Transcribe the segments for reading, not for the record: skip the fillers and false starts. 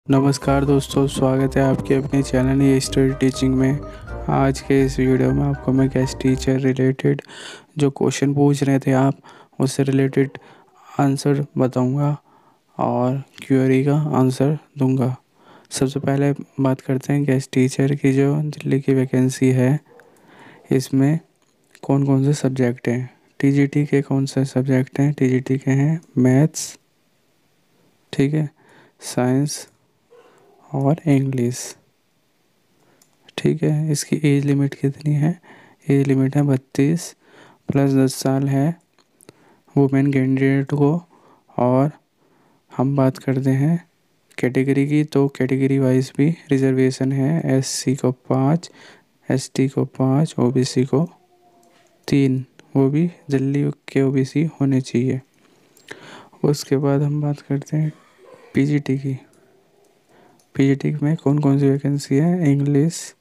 नमस्कार दोस्तों, स्वागत है आपके अपने चैनल ये स्टोरी टीचिंग में। आज के इस वीडियो में आपको मैं गेस्ट टीचर रिलेटेड जो क्वेश्चन पूछ रहे थे आप उससे रिलेटेड आंसर बताऊंगा और क्वेरी का आंसर दूंगा। सबसे पहले बात करते हैं गेस्ट टीचर की जो दिल्ली की वैकेंसी है। इसमें कौन कौन से सब्जेक्ट हैं, टीजीटी के कौन से सब्जेक्ट हैं? टीजीटी के हैं मैथ्स, ठीक है, साइंस और इंग्लिश, ठीक है। इसकी एज लिमिट कितनी है? एज लिमिट है 32 प्लस 10 साल है वुमेन कैंडिडेट को। और हम बात करते हैं कैटेगरी की, तो कैटेगरी वाइज भी रिजर्वेशन है। एससी को 5, एसटी को 5, ओबीसी को 3, वो भी दिल्ली के ओबीसी होने चाहिए। उसके बाद हम बात करते हैं पीजीटी की। पीजीटी में कौन कौन सी वैकेंसी है? इंग्लिश,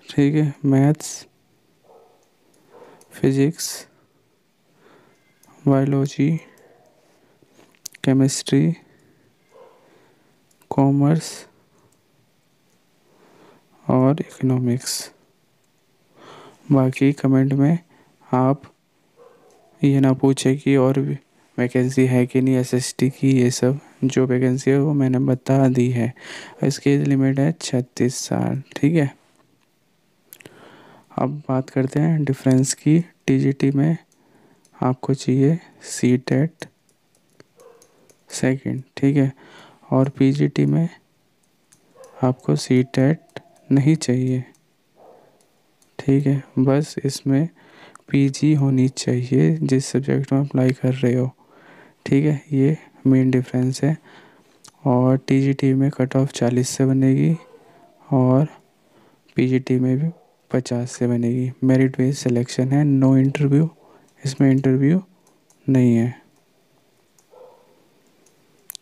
ठीक है, maths, physics, biology, chemistry, commerce और इकोनॉमिक्स। बाकी कमेंट में आप ये ना पूछे कि और भी वैकेंसी है कि नहीं, एसएसटी की। ये सब जो वैकेंसी है वो मैंने बता दी है। इसकी एज लिमिट है 36 साल, ठीक है। अब बात करते हैं डिफरेंस की। टीजीटी में आपको चाहिए सीटेट सेकंड, ठीक है, और पीजीटी में आपको सीटेट नहीं चाहिए, ठीक है। बस इसमें पीजी होनी चाहिए जिस सब्जेक्ट में अप्लाई कर रहे हो, ठीक है। ये मेन डिफरेंस है। और टीजीटी में कट ऑफ 40 से बनेगी और पीजीटी में भी 50 से बनेगी। मेरिट बेस्ड सिलेक्शन है, नो इंटरव्यू, इसमें इंटरव्यू नहीं है,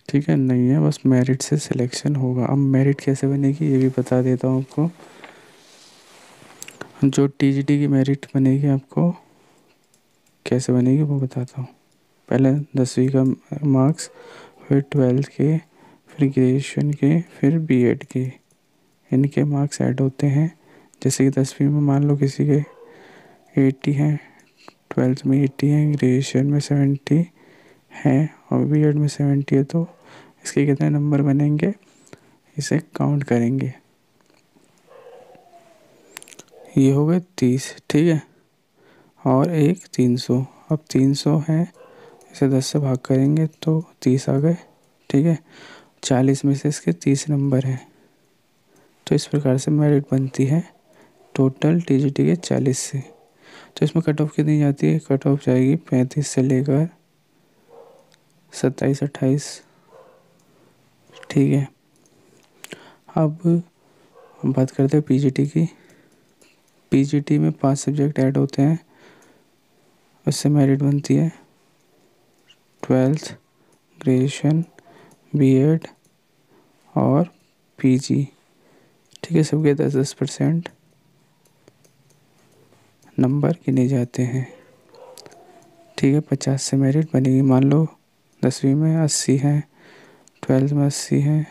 ठीक है, नहीं है, बस मेरिट से सिलेक्शन होगा। अब मेरिट कैसे बनेगी ये भी बता देता हूँ आपको। जो टीजीटी की मेरिट बनेगी आपको कैसे बनेगी वो बताता हूँ। पहले 10वीं का मार्क्स, फिर 12th के, फिर ग्रेजुएशन के, फिर बीएड के, इनके मार्क्स ऐड होते हैं। जैसे कि 10वीं में मान लो किसी के 80 हैं, 12th में 80 हैं, ग्रेजुएशन में 70 हैं और बीएड में 70 है, तो इसके कितने नंबर बनेंगे इसे काउंट करेंगे। ये हो गए 30, ठीक है, और एक 300। अब 300 है, इसे 10 से भाग करेंगे तो 30 आ गए, ठीक है। 40 में से इसके 30 नंबर हैं, तो इस प्रकार से मेरिट बनती है टोटल टीजीटी के 40 से। तो इसमें कट ऑफ कितनी जाती है? कट ऑफ जाएगी 35 से लेकर 27-28, ठीक है। अब हम बात करते हैं पीजीटी की। पीजीटी में 5 सब्जेक्ट ऐड होते हैं, उससे मेरिट बनती है 12th, ग्रेजुएशन, बीएड और पीजी, ठीक है। सबके 10-10% नंबर गिने जाते हैं, ठीक है। 50 से मेरिट बनेगी। मान लो 10वीं में 80 हैं, 12th में 80 हैं,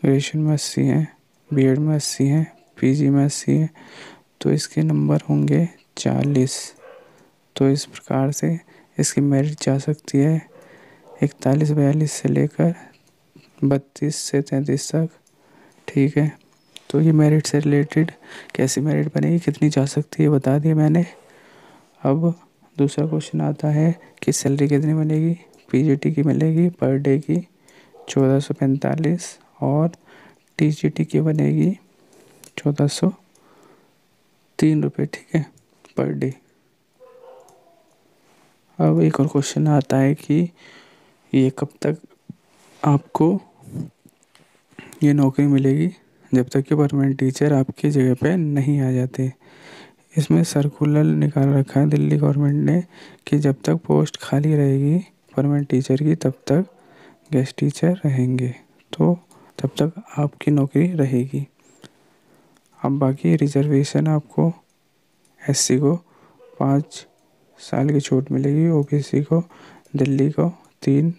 ग्रेजुएशन में 80 हैं, बीएड में 80 हैं, पीजी में 80 हैं, तो इसके नंबर होंगे 40। तो इस प्रकार से इसकी मेरिट जा सकती है 41-42 से लेकर 32 से 33 तक, ठीक है। तो ये मेरिट से रिलेटेड कैसी मेरिट बनेगी, कितनी जा सकती है बता दिया मैंने। अब दूसरा क्वेश्चन आता है कि सैलरी कितनी बनेगी। पीजीटी की मिलेगी पर डे की 1445 और टीजीटी की बनेगी 1403 रुपये, ठीक है, पर डे। अब एक और क्वेश्चन आता है कि ये कब तक आपको ये नौकरी मिलेगी, जब तक कि परमानेंट टीचर आपकी जगह पे नहीं आ जाते। इसमें सर्कुलर निकाल रखा है दिल्ली गवर्नमेंट ने कि जब तक पोस्ट खाली रहेगी परमानेंट टीचर की तब तक गेस्ट टीचर रहेंगे, तो तब तक आपकी नौकरी रहेगी। अब बाकी रिजर्वेशन आपको एससी को 5 साल की छूट मिलेगी, ओबीसी को, दिल्ली को 3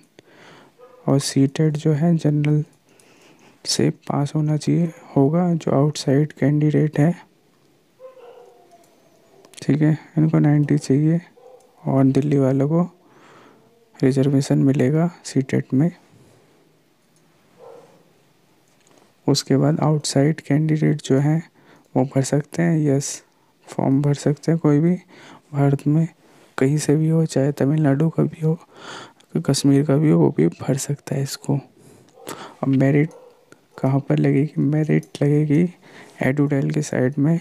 और सीटेट जो है जनरल से पास होना चाहिए होगा जो आउटसाइड कैंडिडेट है, ठीक है, इनको 90 चाहिए और दिल्ली वालों को रिजर्वेशन मिलेगा सीटेट में। उसके बाद आउटसाइड कैंडिडेट जो हैं वो भर सकते हैं, यस फॉर्म भर सकते हैं, कोई भी भारत में कहीं से भी हो, चाहे तमिलनाडु का भी हो, कश्मीर का भी हो, वो भी भर सकता है इसको। अब मेरिट कहाँ पर लगेगी? मेरिट लगेगी एडुडेल के साइड में,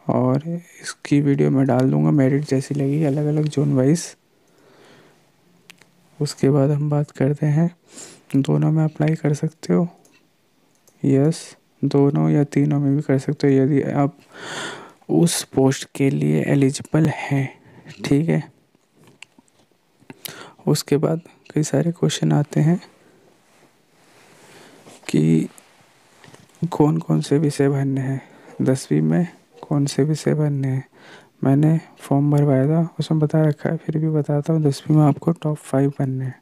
और इसकी वीडियो मैं डाल दूँगा मेरिट जैसी लगेगी अलग अलग जोन वाइज। उसके बाद हम बात करते हैं, दोनों में अप्लाई कर सकते हो, यस दोनों या तीनों में भी कर सकते हो यदि आप उस पोस्ट के लिए एलिजिबल हैं, ठीक है। उसके बाद कई सारे क्वेश्चन आते हैं कि कौन कौन से विषय भरने हैं, 10वीं में कौन से विषय भरने हैं। मैंने फॉर्म भरवाया था, उसमें बता रखा है, फिर भी बताता हूँ। 10वीं में आपको टॉप 5 भरने हैं,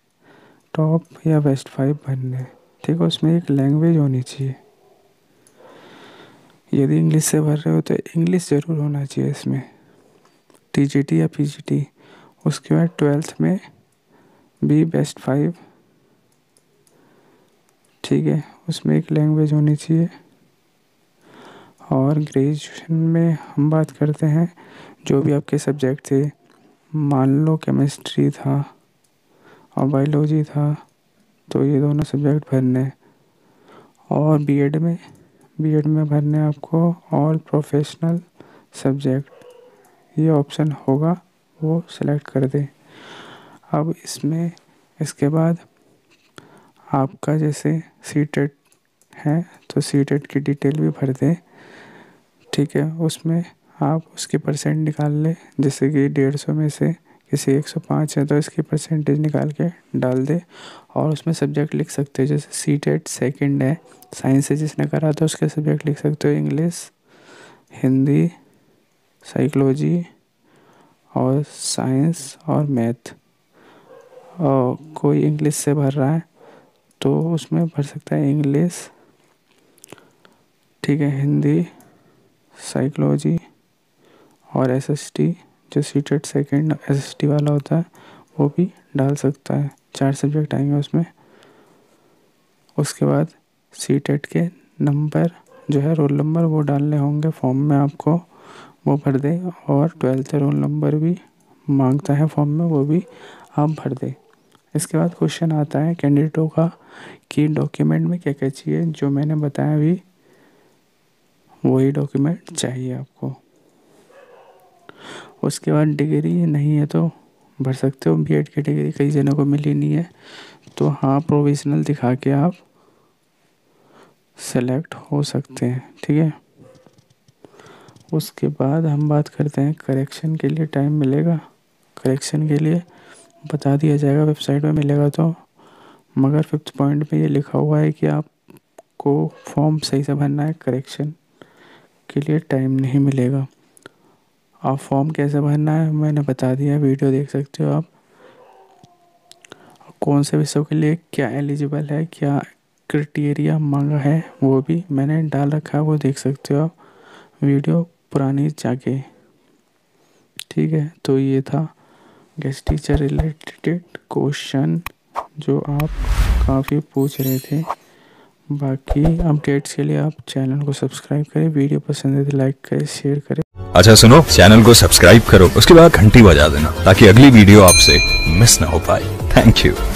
टॉप या बेस्ट 5 भरने हैं, ठीक है। उसमें एक लैंग्वेज होनी चाहिए, यदि इंग्लिश से भर रहे हो तो इंग्लिश ज़रूर होना चाहिए इसमें, टीजीटी या पीजीटी। उसके बाद 12th में भी बेस्ट 5, ठीक है, उसमें एक लैंग्वेज होनी चाहिए। और ग्रेजुएशन में हम बात करते हैं जो भी आपके सब्जेक्ट थे, मान लो केमिस्ट्री था और बायोलॉजी था, तो ये दोनों सब्जेक्ट भरने हैं। और बीएड में भरने आपको ऑल प्रोफेशनल सब्जेक्ट, ये ऑप्शन होगा, वो सेलेक्ट कर दें। अब इसके बाद आपका जैसे सीटेट है तो सीटेट की डिटेल भी भर दें, ठीक है। उसमें आप उसकी परसेंट निकाल लें, जैसे कि 150 में से किसी 105 है तो इसकी परसेंटेज निकाल के डाल दे। और उसमें सब्जेक्ट लिख सकते हो, जैसे सीटेट सेकंड है, साइंस से जिसने करा तो उसके सब्जेक्ट लिख सकते हो, इंग्लिश, हिंदी, साइकोलॉजी और साइंस और मैथ। और कोई इंग्लिश से भर रहा है तो उसमें भर सकता है इंग्लिश, ठीक है, हिंदी, साइकोलॉजी और एसएसटी, जो सीटेट सेकंड एसएसटी वाला होता है वो भी डाल सकता है, 4 सब्जेक्ट आएंगे उसमें। उसके बाद सीटेट के नंबर जो है, रोल नंबर, वो डालने होंगे फॉर्म में आपको, वो भर दे। और 12th रोल नंबर भी मांगता है फॉर्म में, वो भी आप भर दे। इसके बाद क्वेश्चन आता है कैंडिडेटों का कि डॉक्यूमेंट में क्या क्या चाहिए, जो मैंने बताया अभी वही डॉक्यूमेंट चाहिए आपको। उसके बाद डिग्री नहीं है तो भर सकते हो, बीएड की डिग्री कई जनों को मिली नहीं है तो हाँ प्रोविजनल दिखा के आप सेलेक्ट हो सकते हैं, ठीक है। उसके बाद हम बात करते हैं करेक्शन के लिए टाइम मिलेगा, करेक्शन के लिए बता दिया जाएगा वेबसाइट में मिलेगा तो, मगर 5th पॉइंट में ये लिखा हुआ है कि आपको फॉर्म सही से भरना है, करेक्शन के लिए टाइम नहीं मिलेगा। आप फॉर्म कैसे भरना है मैंने बता दिया, वीडियो देख सकते हो आप। कौन से विषयों के लिए क्या एलिजिबल है, क्या क्राइटेरिया मांगा है वो भी मैंने डाल रखा है, वो देख सकते हो आप वीडियो पुरानी जाके, ठीक है। तो ये था गेस्ट टीचर रिलेटेड क्वेश्चन जो आप काफ़ी पूछ रहे थे। बाकी अपडेट्स के लिए आप चैनल को सब्सक्राइब करें, वीडियो पसंद है तो लाइक करें, शेयर करें। अच्छा सुनो, चैनल को सब्सक्राइब करो, उसके बाद घंटी बजा देना ताकि अगली वीडियो आपसे मिस ना हो पाए। Thank you.